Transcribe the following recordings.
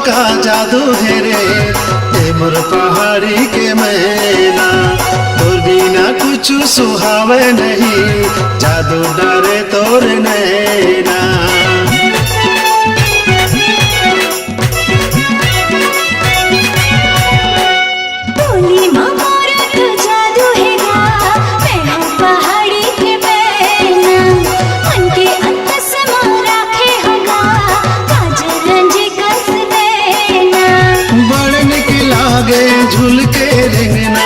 का जादू है रे ए मोर पहाड़ी के मैना, तोर बिना कुछ सुहावे नहीं, जादू डरे तोर नैना। झूल के रेंगना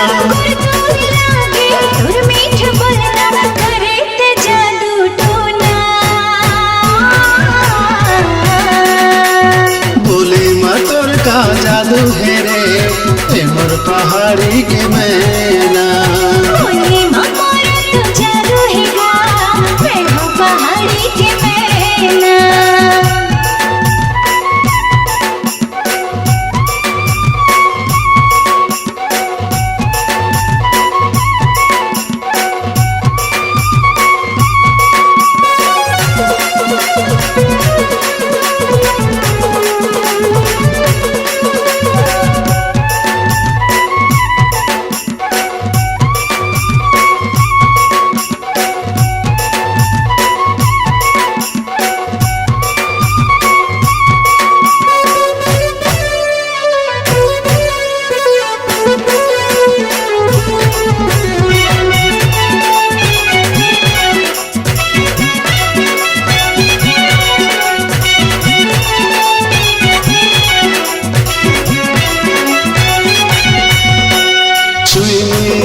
मीठ बोलना करे ते जादू टोना, बोले मतोर का जादू है रे ए मोर पहाड़ी के मैना। बोले मोर तो जादू है गा मैं हूँ पहाड़ी के मैना।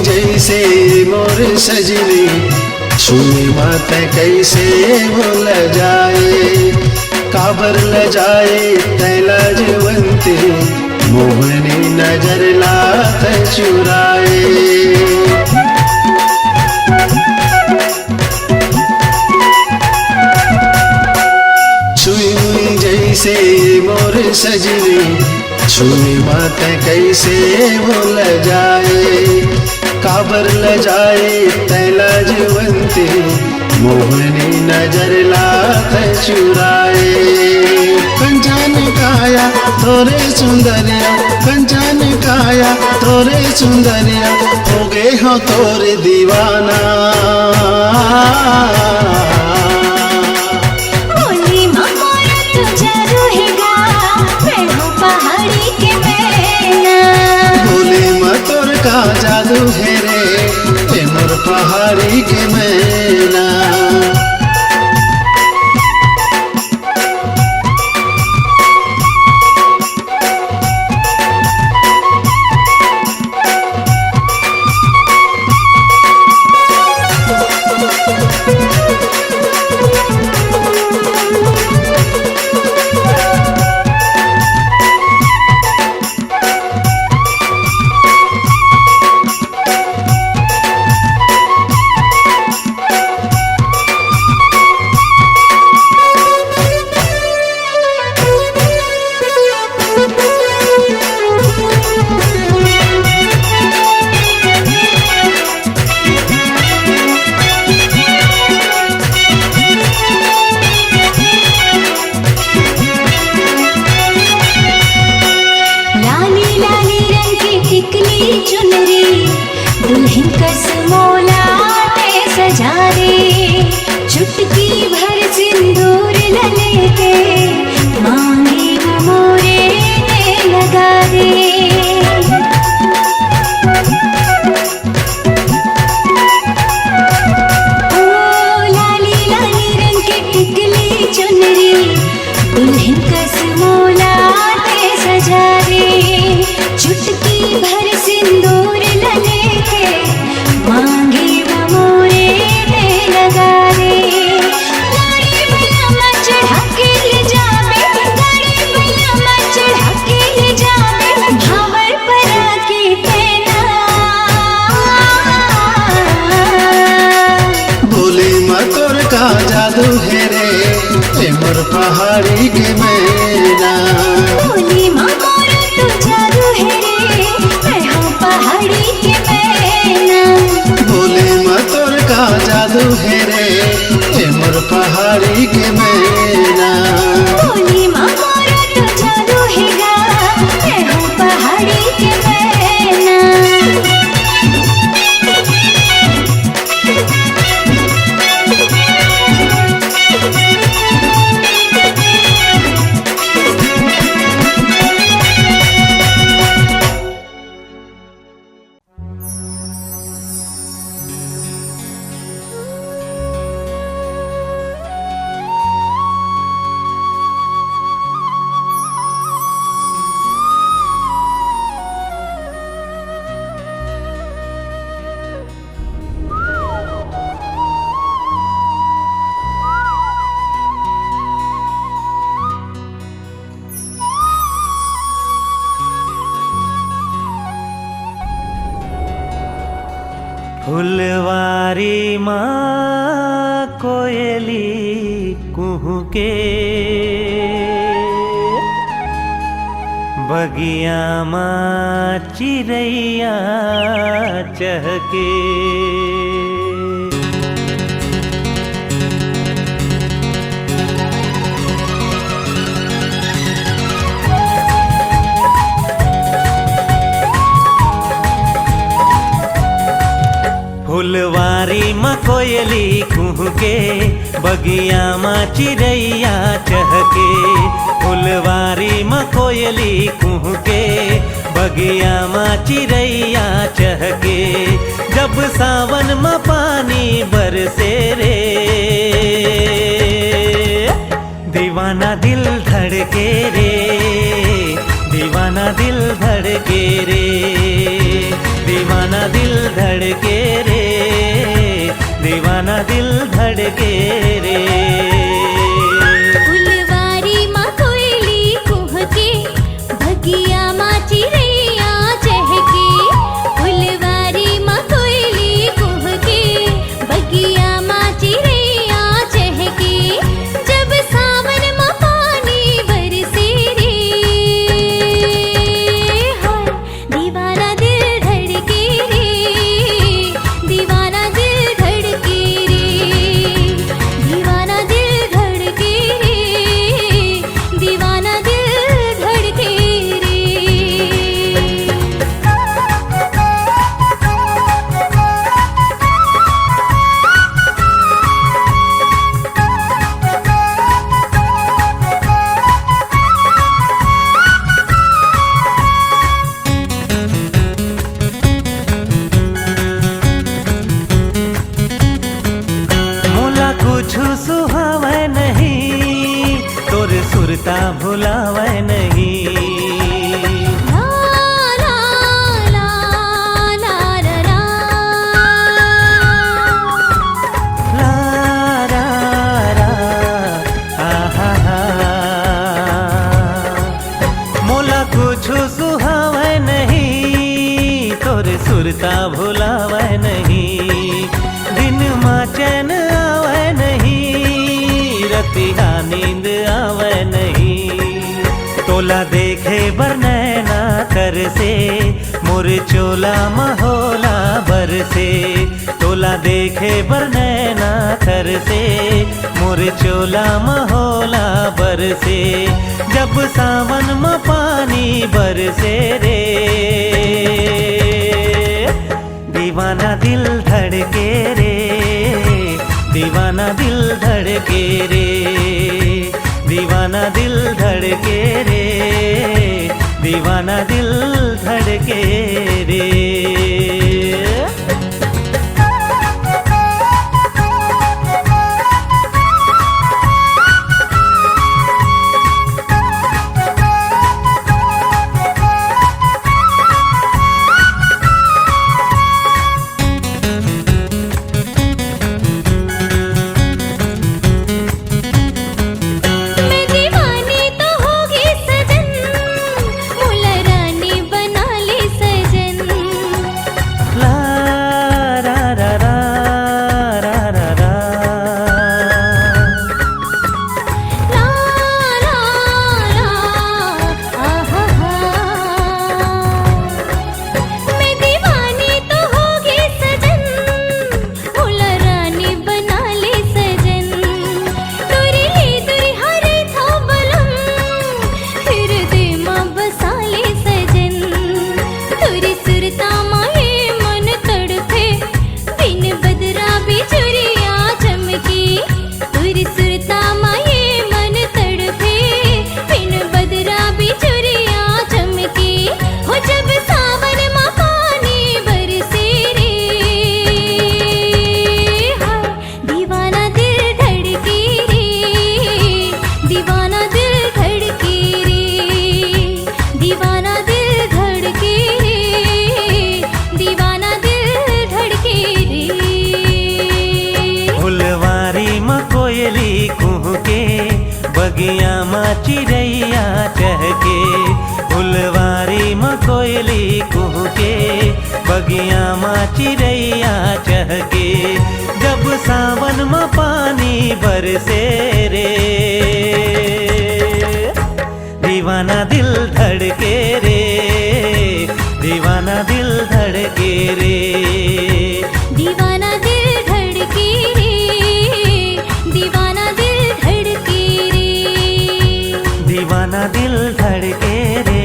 जैसे मोर सजनी छुई मत कैसे भूल जाए, काबर ल जाए तैला जवंती मोहनी नजर लात चुराए। छुई जैसे मोर सजनी छुई मत कैसे भूल जाए, काबर ल जाए तैला जवंती मोहनी नजर लात चुराए। कंचन काया तोरे सुंदरिया, कंचन काया तोरे सुंदरिया, हो गए हो तोरे दीवाना। का जादू है रे ए मोर पहाड़ी के मैना। दुल्हन कस मोला ते सजा रे, चुटकी भर सिंदूर लेके मांगे मोरे ने लगा रे। ओ लाली लाली रंग की टिकली चुनरी, दुल्हन कस मोला ते सजा रे, चुटकी भर सिंदूर लेके मांगे मोरे ने लगा रे। गाड़ी बलमा चढ़ा के ले जावे, गाड़ी बलमा चढ़ा के ले जावे, भावर परा के तेना। बोले मतोर का जादू है रे ए मोर पहाड़ी के मैना। बोली मोर तो जादू है रे मैं हूँ पहाड़ी के मैना। बोले मतोर का जादू है रे ए मोर पहाड़ी के मैना। बोली मोर तो जादू है गा फुलवारी माँ कोयली कुहू के, बगिया माँ चिड़ैया चहके। फुलवारी माँ कोयली कुहू के, बगिया माँ चिड़ैया चहके। फुलवारी माँ कोयली कुहू के, बगिया माँ चिड़ैया चहके। जब सावन माँ पानी बरसे रे, दीवाना दिल धड़के रे, दीवाना दिल धड़के रे, दीवाना दिल धड़के रे, दीवाना दिल धड़के रे। फुलवारी माँ कोयली कुह के, बगिया माँ चिड़ैया चहके। फुलवारी माँ कोयली कुह के, बगिया माँ चिड़ैया चहके। जब सावन माँ पानी बरसे रे, हाय दीवाना दिल धड़के रे, दीवाना दिल धड़के रे, दीवाना दिल धड़के रे, दीवाना दिल धड़के रे। मोला कुछ सुहावे नहीं, तोर सुरता भुलावे नहीं। ला ला ला ला ला ला। ला रा रा आहा हा। मोला कुछ सुहावे नहीं, तोर सुरता भुलावे नहीं। दिन माँ चैन आवे नहीं, रतिया नींद आवे नहीं। तोला देखे बर नैना कर से, मोर चोला महोला बर से। तोला देखे बर नैना कर से, मोर चोला महोला बर से। जब सावन में पानी बरसे रे, दीवाना दिल धड़के रे, दीवाना दिल धड़के रे, दीवाना दिल धड़के रे, दीवाना दिल धड़के रे। मैं दीवानी तो होगी सजन, मुला रानी बना ले सजन। ला रा रा रा रा रा रा। ला ला ला आहा हा। मैं दीवानी तो होगी सजन, मुला रानी बना ले सजन। तुरी ले तुरी हरे था बलम, फिर दे माँ बसा ले सजन। तुरी सुरता माए मन तड़पे, बिन बदरा बिजुरिया चमकी। तुरी सुरता माए मन तड़पे, बिन बदरा बिजुरिया चमकी। हो जब सावन माँ पानी बरसे रे, हाय दीवाना दिल धड़के रे, दीवाना दिल धड़के रे, दीवाना दिल धड़के रे, दीवाना दिल धड़के रे। फुलवारी माँ कोयली कुहू के, बगिया माँ चिड़ैया चहके। फुलवारी में कोयली कुहके, बगिया में चिड़ैया चहके, जब सावन में पानी बरसे रे, दीवाना दिल धड़के रे, दीवाना दिल धड़के रे, दीवाना दिल धड़के रे, दीवाना दिल धड़के रे, दीवाना दिल धड़के रे,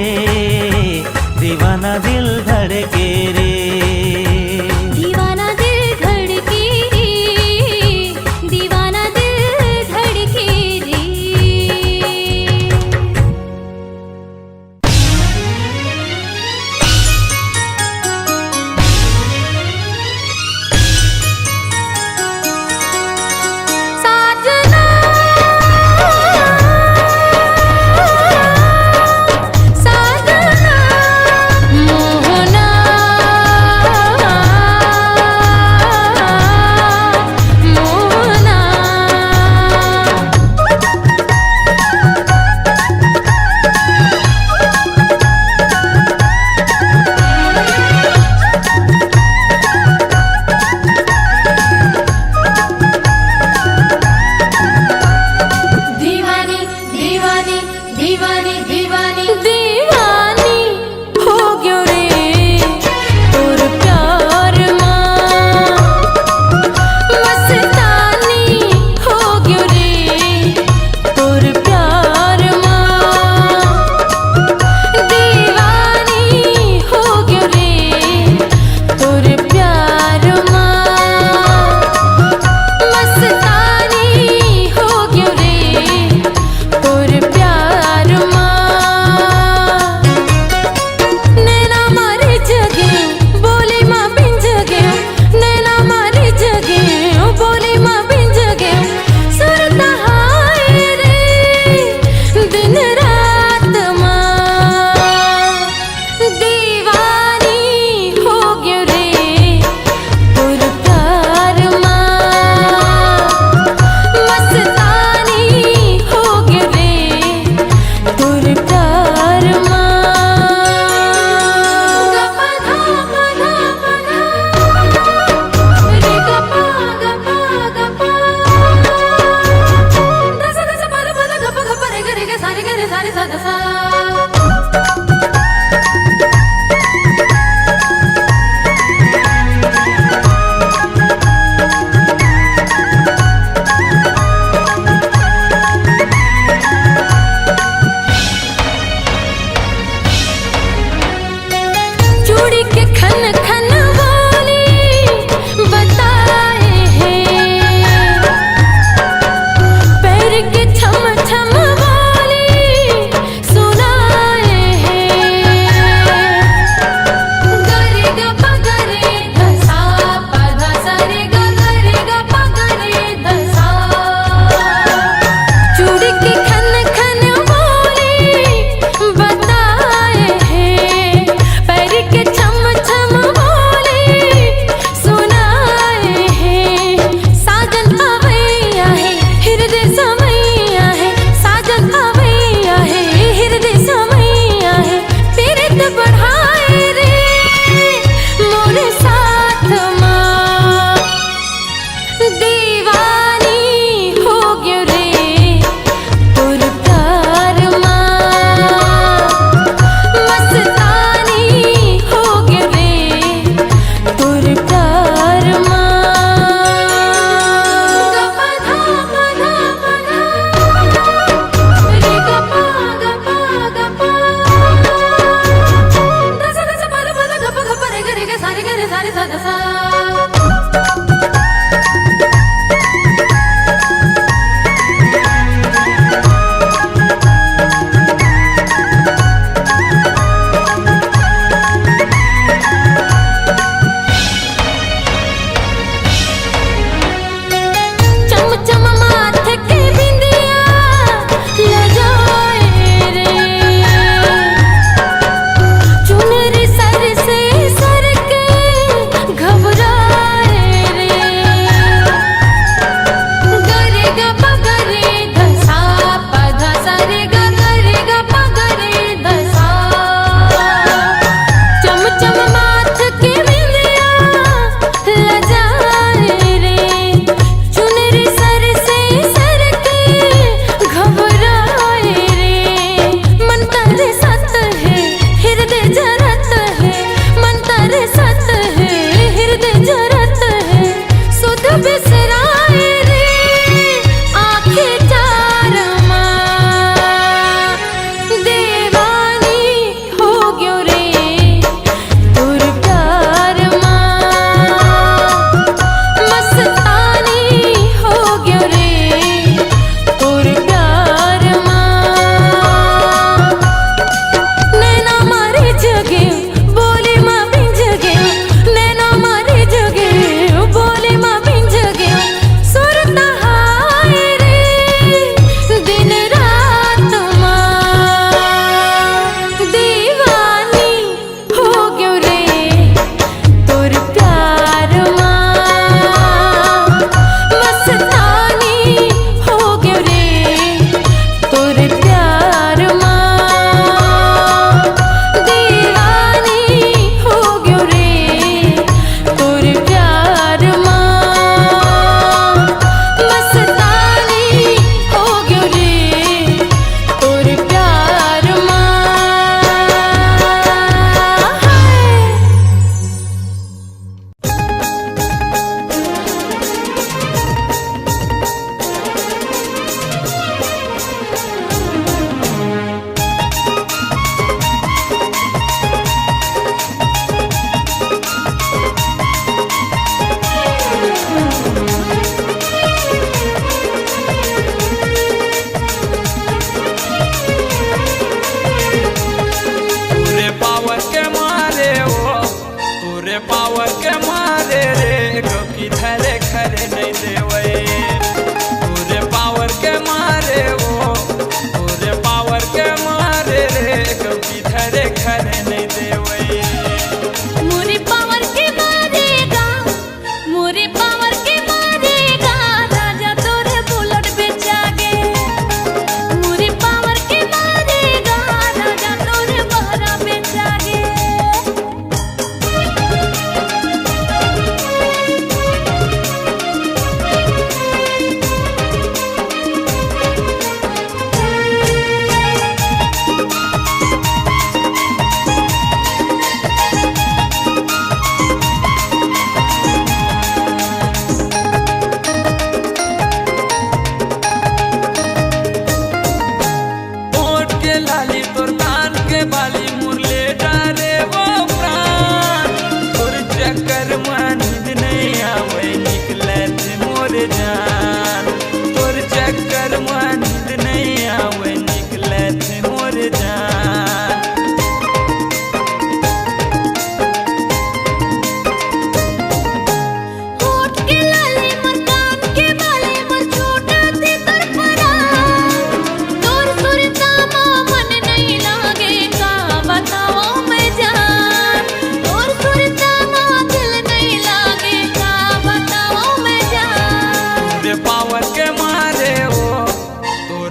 दीवाना दिल धड़के रे, दीवाना दिल धड़के रे, दीवाना दिल धड़के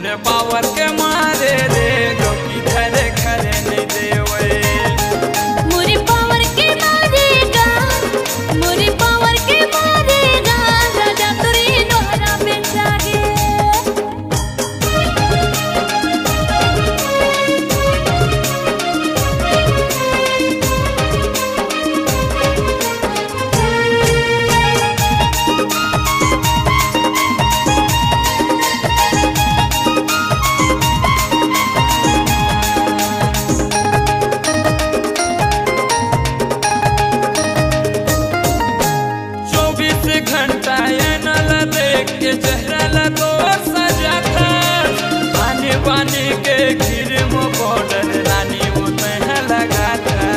तोरे पावर के मारे रे गोपी धरे खरे नहीं देवे मोरे पावर के मारेगा मोरे पावर के मारेगा राजा तोरे दोहरा पे जागे घंटा नल देख के चेहरा लगो सजा था पानी पानी के खीर मो बॉर्डर रानी वो तह लगा था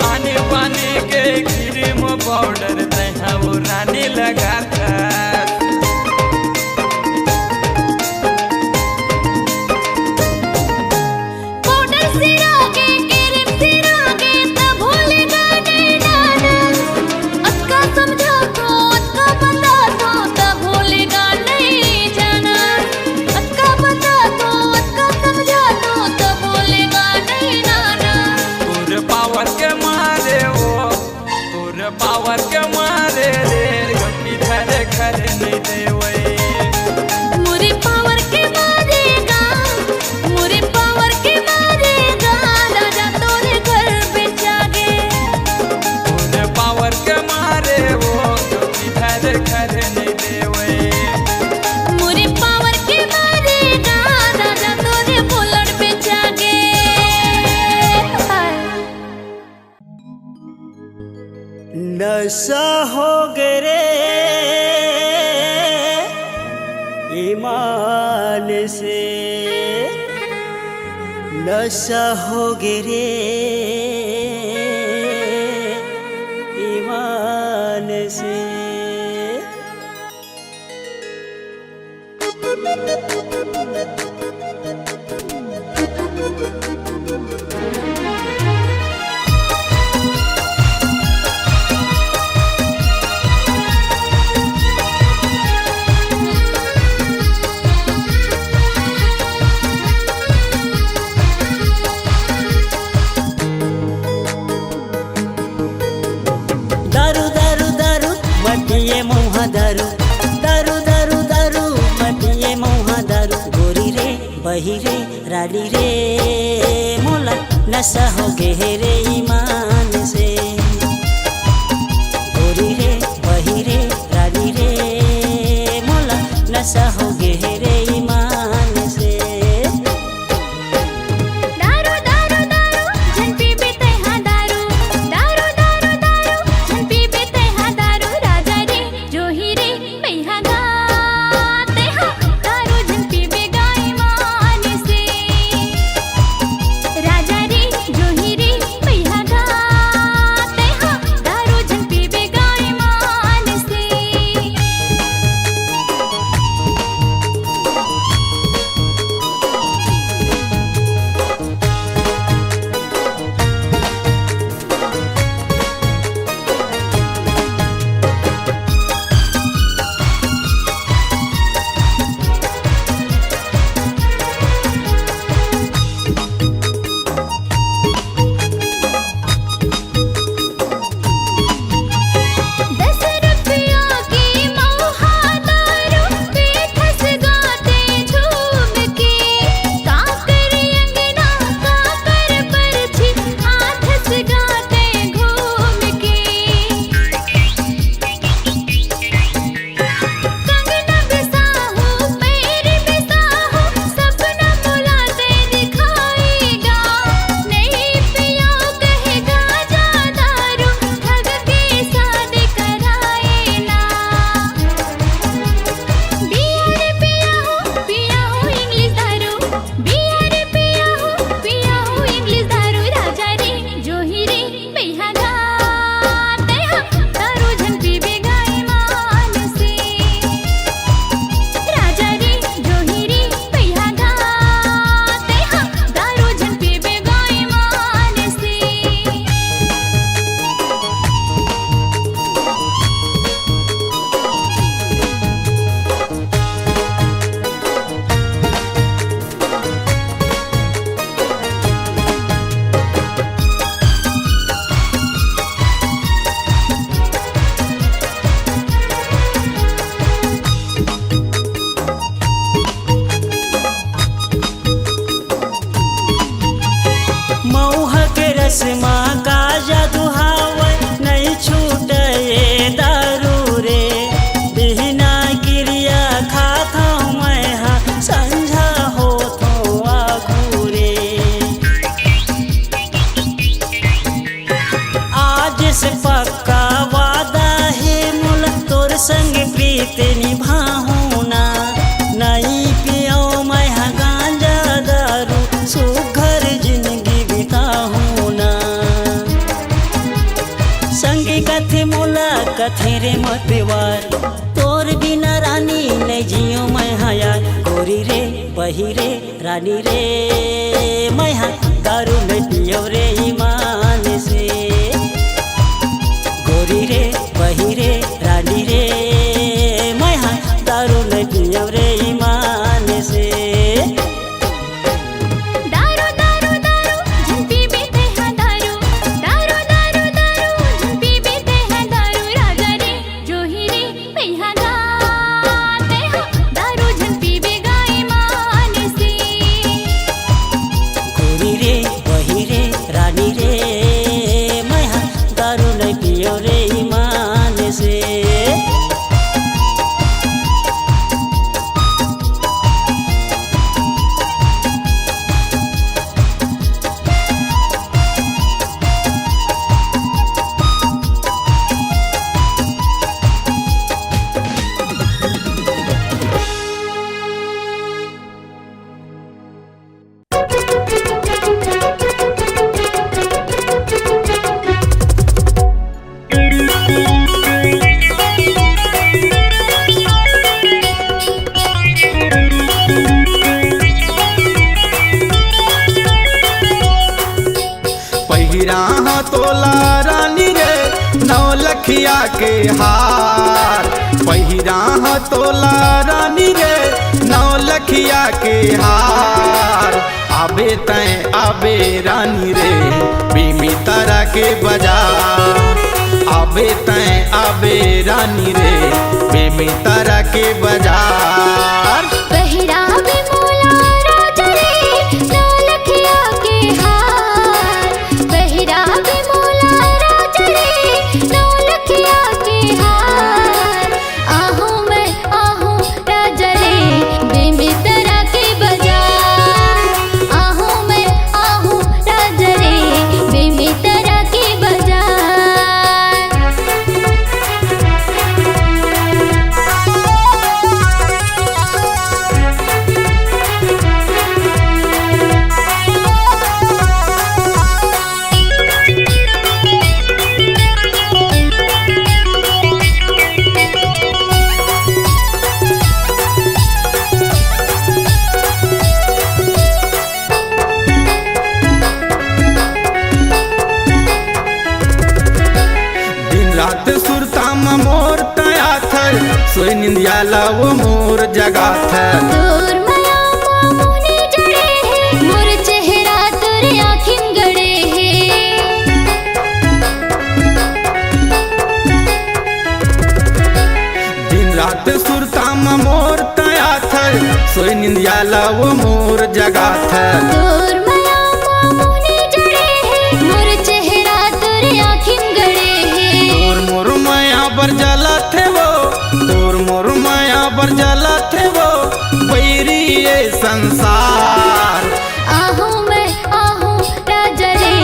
पानी पानी के खीर मो बॉर्डर तह वो रानी लगा था पावर के मारे रे गोपी धरे खरे नहीं देवे मोरे पावर के मारेगा मोरे पावर के मारेगा राजा तोरे घर पे जागे तोरे पावर के मारे वो गोपी धरे खरे नहीं देवे मोरे पावर के मारेगा राजा तोरे बुलेट पे जागे नशा हो गए रे ईमान से नशा हो गए रे ईमान से दारू दारू दारू मटिए मुहा दारू दारू दारू दारू मटिए मुहा दारू गोरी रे बही रे रानी रे मोला नशा हो गए रे ईमान से गोरी रे बही रे रानी रे मोला नशा हो गए रे ईमान से दारू दारू दारू जन पीबे तेहा दारू दारू दारू दारू जन पीबे तेहा दारू राजा रे जोही रे पैहा गाते हा दारू जन पीबे गाय मान से राजा रे जोही रे पैहा गाते हा दारू जन पीबे गाय मान से चश्मा का जादू हावै नहीं छूटे दारू रे बिना क्रिया खाता मैं हाँ संझा हो तो आगू रे आज से पक्का वादा है मुल तोर संग प्रीत निभाऊं ना नहीं पियो मैं हाँ गांजा दारू सुघर जिंदगी बिताऊं ना संगी कथे मोला कथे रे मतवार तोर बिना रानी नहीं जियो मैं हाँ यार गोरी रे बही रे रानी रे मैं हाँ दारू नहीं पियो रे ईमान से गोरी रे बही रे रानी रे मैं हाँ दारू नहीं पियो रे ईमान से दारू दारू दारू झन पीबे तेहा दारू दारू दारू दारू झन पीबे तेहा दारू राजा रे जोही रे मैहा गाते हो दारू झन पीबे गाय मान से गोरी रे बही रे रानी रे मैं हाँ दारू नहीं पियो रे ईमान से पहिरा तोला रानी रे नौलखिया के हार पहिरा तोला रानी रे नौलखिया के हार आबे तय आबे रानी रे बीमी तारा के बाजार आबे तय आबे रानी रे बीमी तारा के बाजार पहिरावे मोला राजा रे नौलखिया के हार पहिरावे मोला राजा रे नौलखिया के हार आहूँ मैं आहूँ राजा रे बेमितरा के बाजार आहूँ मैं आहूँ राजा रे बेमितरा के बाजार दिन रात सुरता में मोर तया थे सोई निंदियाला वो मोर जगा थे तोर माया मोने जड़े है मोर चेहरा तोर आँखिन गड़े है दिन रात सुरता में मोर तया थे सोई निंदियाला वो मोर जगा थे तोर माया मोने जड़े है मोर चेहरा तोर आँखिन गड़े है तोर मोर माया बर जला थे वो तोर मोर माया बर जला थे वो बैरी ये संसार आहूँ मैं आहूँ राजा रे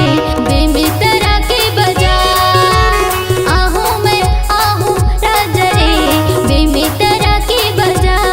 बेमितरा के बाजार आहूँ मैं आहूँ राजा रे बेमितरा के बाजार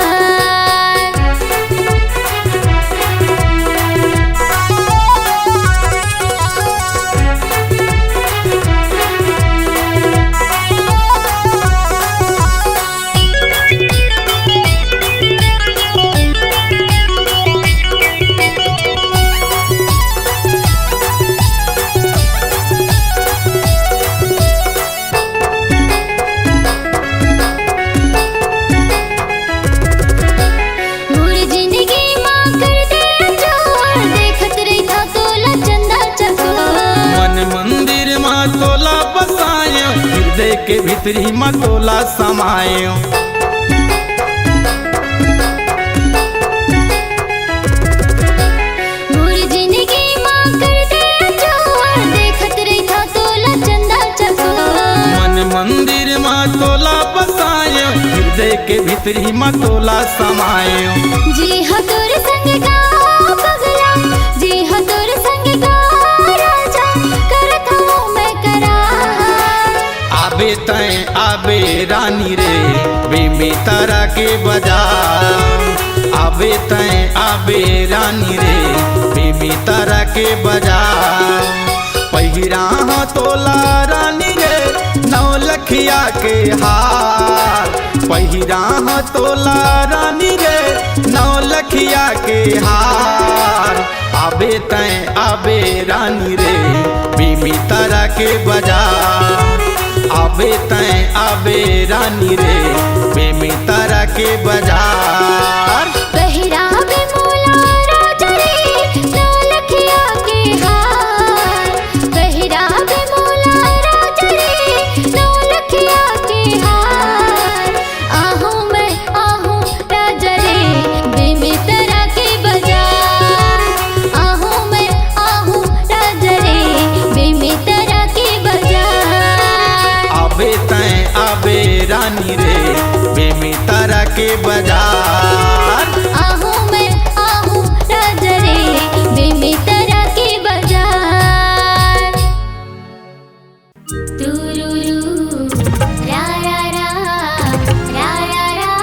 के भीतरी मतोला समायो मोर जिंदगी माँ कर दे जोर देख के भीतरी मतोला समायो। जी हाँ तोर संग गा पगला, जी हाँ तोर संग गा राजा, करत हूँ मैं करार। आबे तय आबे रानी रे बेबी तारा के बाजार। आबे तय आबे रानी रे बेबी तारा के बाजार। पहिरा तोला रानी रे नौलखिया के हार। पहिरा तोला रानी रे नौलखिया के हार। आबे तय आबे रानी रे बेबी तारा के बाजार। आबे तय आबे रानी रे बेबी तारा के बाजार। पहिरावे मोला राजा रे नौलखिया के हार। पहिरावे मोला राजा रे नौलखिया के हार। आहूँ मैं आहूँ राजा रे बेबी तारा के बाजार। आहूँ मैं आहूँ राजा रे बेबी तारा के बाजार। आबे तय आबे रानी रे बेबी तारा के बाजार। आहूँ मैं आहूँ राजा रे बेबी तारा के बाजार। तुरुरु रा रा रा रा रा रा।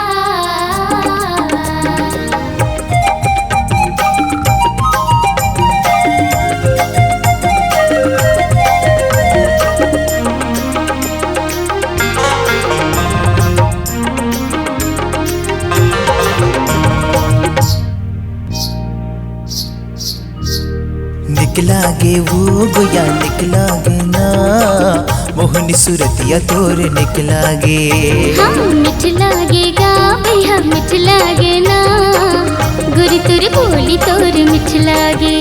निकला गे वो गोया निकला गे ना, मोहनी सूरतिया तोर निकला गे। हम मिठ लागेगा भैया मिठ लागे ना, गुरी तुर बोली तोर मिठ लागे।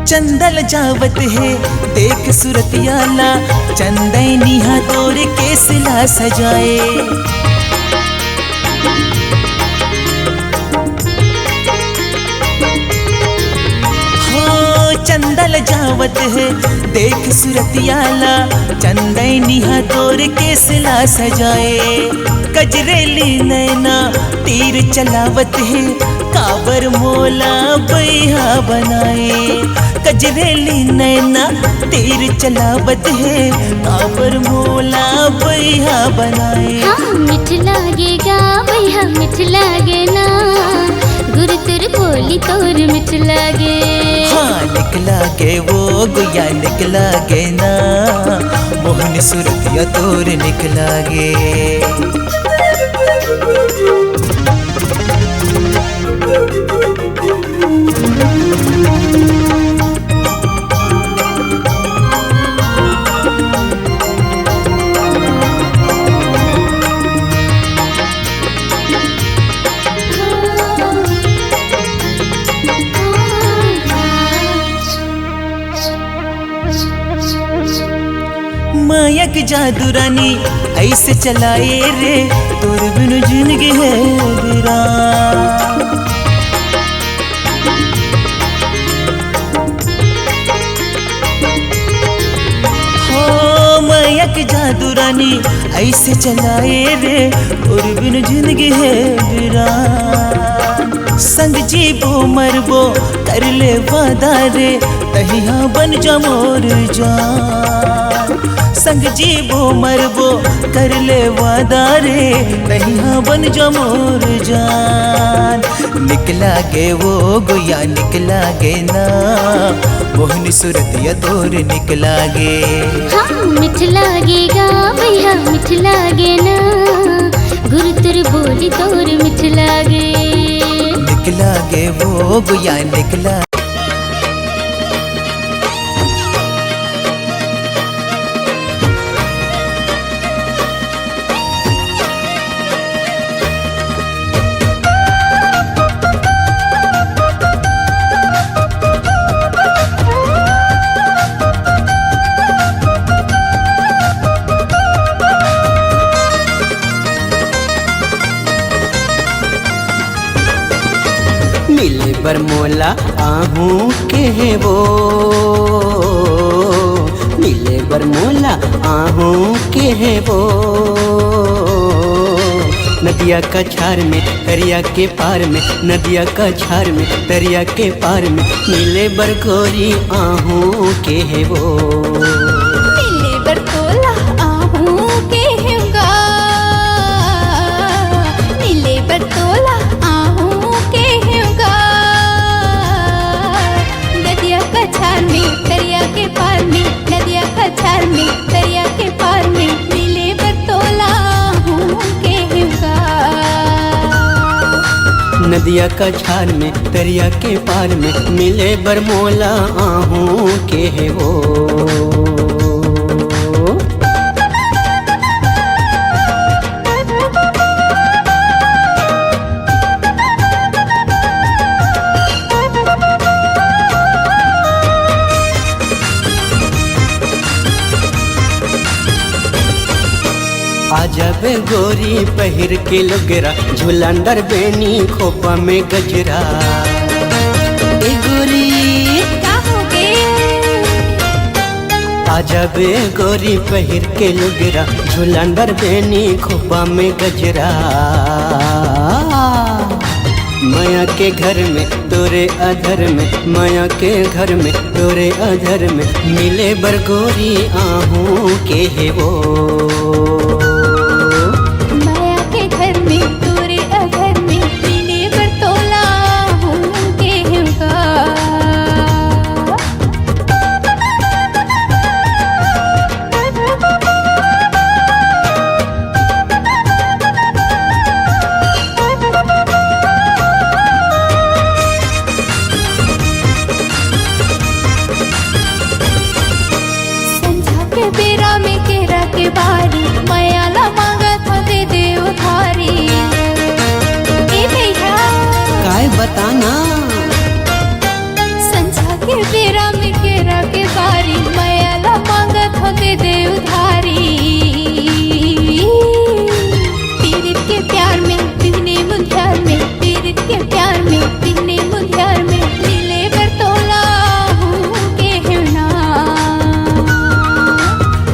चंदल जावत है देख सूरतियाला, चंदैनी तोर केसला सजाए। हो चंदल जावत है देख सूरतियाला, चंदैनी तोर केसला सजाए। कजरेली नैना तीर चलावत है, काबर मोला बैहा बनाए। कजरेली नैना तीर चलावत है, काबर मोला बैहा बनाए। हाँ मिठ लागेगा भैया मिठ लागे ना, गुरु तुर बोली तोर मिठ लागे। हाँ निकला गे वो गुया निकला गे ना, मोहन सूरतिया तोर निकला गे। माया की जादू रानी ऐसे चलाए रे, तोर बिनु जिंदगी है वीरान। हो माया की जादू रानी ऐसे चलाए रे, तोर बिनु जिंदगी है वीरान। संग जीबो मरबो कर ले वादा रे, तहिया बन जा मोर जान। संग जीबो मरबो कर ले वादा रे, तहिया बन जा मोर जान। निकला गे वो गोया निकला गे ना, मोहनी सूरतिया तोर निकला गे। हाँ मिठ लागेगा भैया मिठ लागे ना, गुरु तुर बोली तोर मिठ लागे। निकला गे वो गोया निकला। बरमोला आहू के वो, मिले बरमोला आहू के वो। नदिया का छार में दरिया के पार में, नदिया का छार में दरिया के पार में, मिले बरगोरी आहू के वो। मिले बरतोला आहू के होगा, मिले बरतोला आहू के होगा। नदिया का छार में दरिया के पार में, नदिया का छार में दरिया के पार में, मिले बरतोला आहू के होगा। नदिया का छार में दरिया के पार में, मिले बरमोला आहू के वो। आजब गोरी पहिर के लुगरा, झुलंदर बेनी खोपा में गजरा। ए गोरी का हो गए? आजब गोरी पहिर के लुगरा, झुलंदर बेनी खोपा में गजरा। माया के घर में तोरे अधर में, माया के घर में तोरे अधर में, मिले बरगोरी आहू के वो। माया के घर में तोरे अघर में, मिले बरतोला आहू के होगा। संझा के बेरा में केरा के बारी, मायाला मांगत हो दे दे उधारी। ए भैया काय बताना संझा के बेरा में केरा के बारी, मायाला मांगत हो दे दे उधारी। पीरित के प्यार में बिगने मुंध्यार में, पीरित के प्यार में बिगने मुंध्यार में, मिले बरतोला आहू के होना।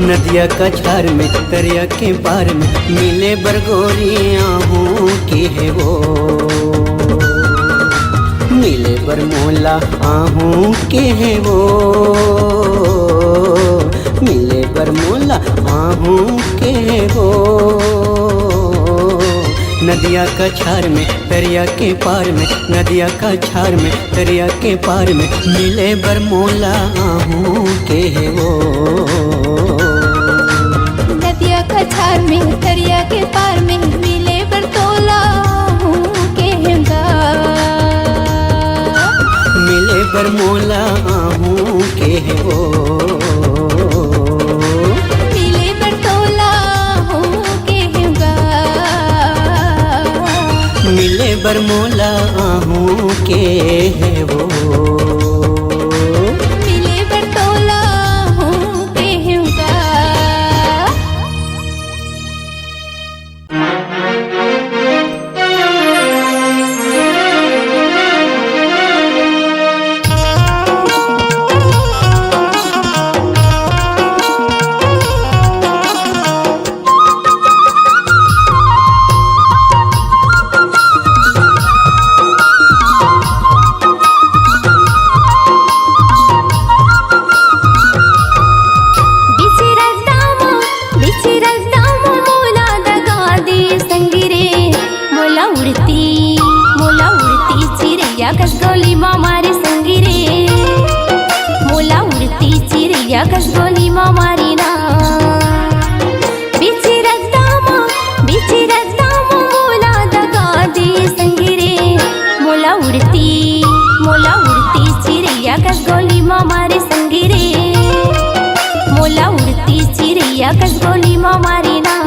नदिया का छार में दरिया के पार में, मिले बरगोरी आहू के वो। मिले बरमोला आहू के वो, मिले बरमोला आहू के वो। नदिया का छार में दरिया के पार में, नदिया का छार में दरिया के पार में, मिले बरमोला आहू के वो। नदिया का छार में दरिया के पार में, मिले बरतोला आहू के होगा। मिले बरमोला आहू के वो। मिले बरतोला आहू के होगा। मिले बरमोला आहू के वो। मिले बरतोला आहू के होगा। कसगोली मामारी संगी रे, मोला उड़ती चिड़िया कसगोली मामारी ना। बिची रद्दामा मोला दगा दी संगी रे, मोला उड़ती चिड़िया कसगोली मामारी संगी रे, मोला उड़ती चिड़िया कसगोली मामारी ना।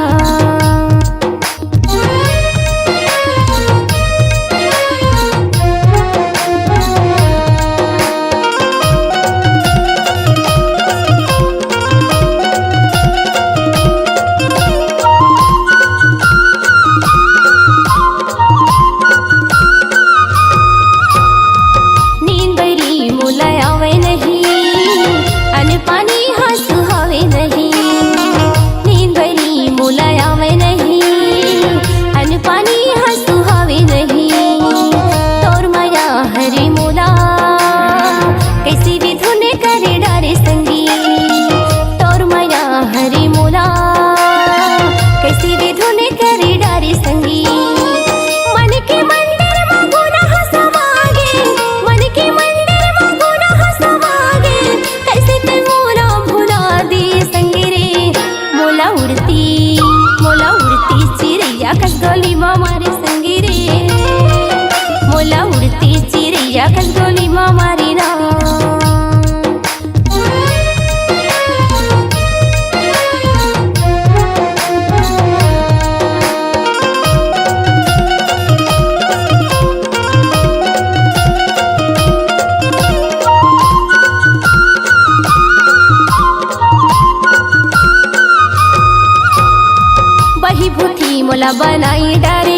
मोला बनाई डारे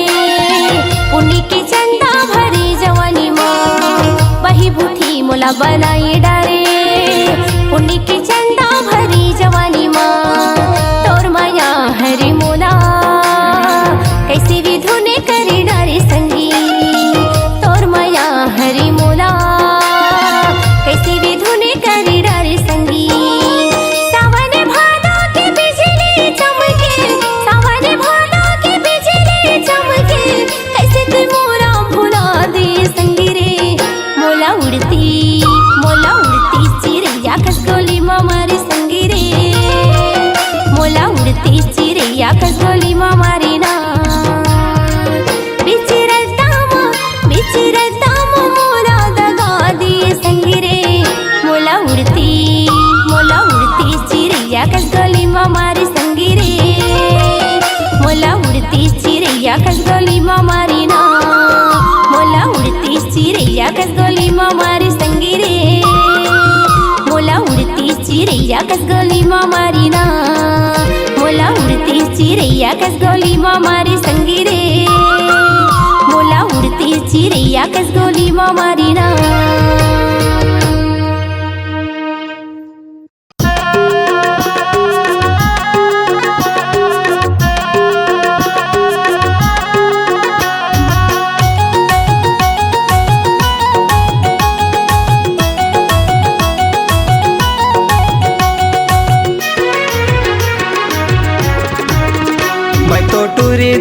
पुण्य के चंदा भरी जवानी माँ वही बूठी मोला बनाई डारे पुण्य के चंदा भरी जवानी माँ तोर माया हरी मोला कैसे भी धुने करे डारे संगी तोर माया हरी मोला कैसे भी धुने करे डारे संगी सावन भादो के बिजली चमके सावन भादो के बिजली चमके कैसे तू मोरा भुला दे संगी रे मोला उड़ती चिड़ैया खसगोली मारी संगी रे मोला उड़ती चिड़ैया खसगोली मारी ना बिचिरता मोला दगा दिए संगी रे मोला उड़ती चिड़ैया खसगोली मारी संगी रे मोला उड़ती चिड़ैया खसगोली मारी ना मोला उड़ती चिड़ैया खसगोली मारी संगी रे मोला उड़ती चिड़ैया खसगोली मारी ना मोला उड़ती चिड़ैया खसगोली मारी संगी रे मोला उड़ती चिड़ैया खसगोली मारी ना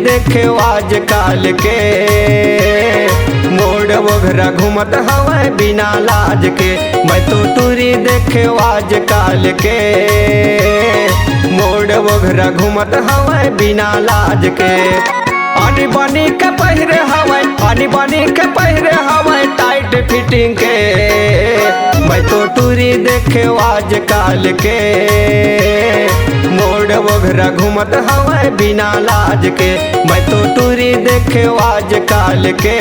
देखे आज काल के मोड़ वगैरह घूमत हवे बिना लाज के मैं तो टूरी देखे आज काल के मोड़ वगैरह घूमत हवे बिना लाज के आनी बानी के पहिरे हवे आनी बानी के पहिरे हवे टाइट फिटिंग के मैं तो टूरी देखे आज काल के मोड़ वगैरह घूमत हवे बिना लाज के मैं तो टूरी देखे आज काल के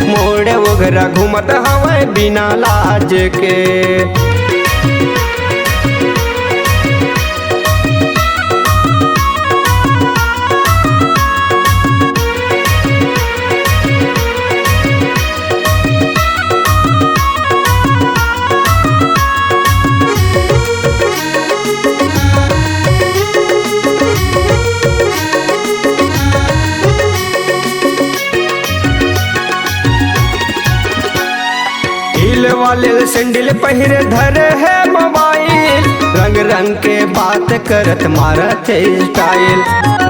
मोड़ वगैरह घूमत हवे बिना लाज के वाले सैंडल पहिरे धरे है मोबाइल रंग रंग के बात करत मारत स्टाइल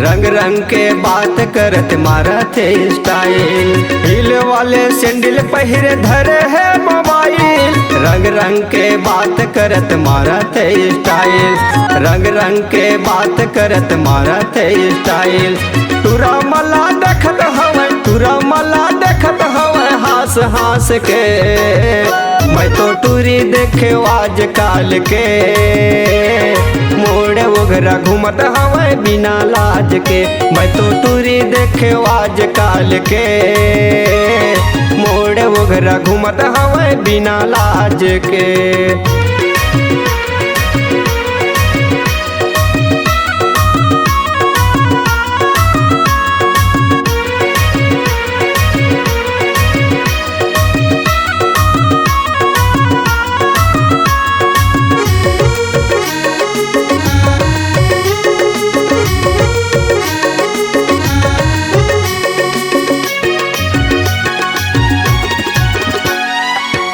रंग रंग के बात करत मारत स्टाइल हिल वाले सैंडल पहिरे धरे है मोबाइल रंग रंग के बात करत मारत स्टाइल रंग रंग के बात करत मारत स्टाइल तुरा मला देखत हवे तुरा मला देखत हवे हास हास के मैं तो टूरी देखे आज काल के मोड़ वगैरह घूमत हवे बिना लाज के मैं तो टूरी देखे आज काल के मोड़ वगैरह घूमत हवे बिना लाज के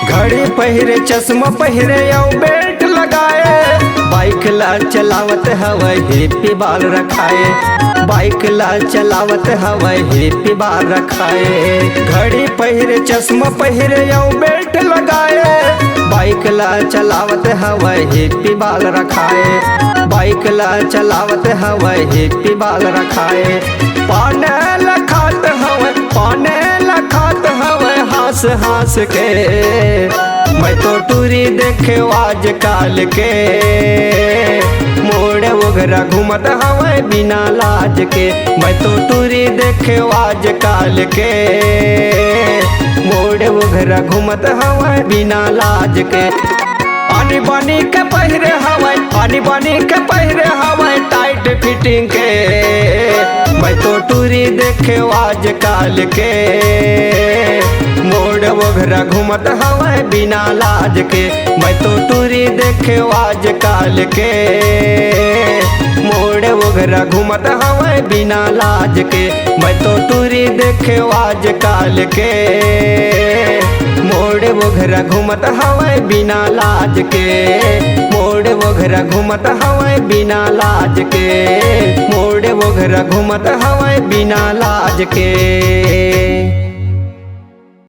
घड़ी पहिरे चश्मा पहिरे और बेल्ट लगाए बाइक ला चलावत हवे हिप्पी बाल रखाए बाइक ला चलावत हवे हिप्पी बाल रखाए घड़ी पहिरे चश्मा पहिरे और बेल्ट लगाए बाइक ला चलावत हवे हिप्पी बाल रखाए बाइक ला चलावत हवे हिप्पी बाल रखाए पाने लखात हवे पाने लखात हवे हास हास के मैं तो टूरी देखे आज काल के मोड़ वगैरह घूमत हवे बिना लाज के मैं तो टूरी देखे आज काल के मोड़ वगैरह घूमत हवे बिना लाज के आनी बानी के पहिरे हवे आनी बानी के पहिरे हवे टाइट फिटिंग के मैं तो टूरी देखे आज काल के मोड़ वगैरह घूमत हवे बिना लाज के। मैं तो टूरी देखे आज काल के मोड़ वगैरह घूमत हवे बिना लाज के। मैं तो टूरी देखे आज काल के मोड़ वगैरह घूमत हवे बिना लाज के। मोड़ वगैरह घूमत हवे बिना लाज के। मोड़ वगैरह घूमत हवे बिना लाज के।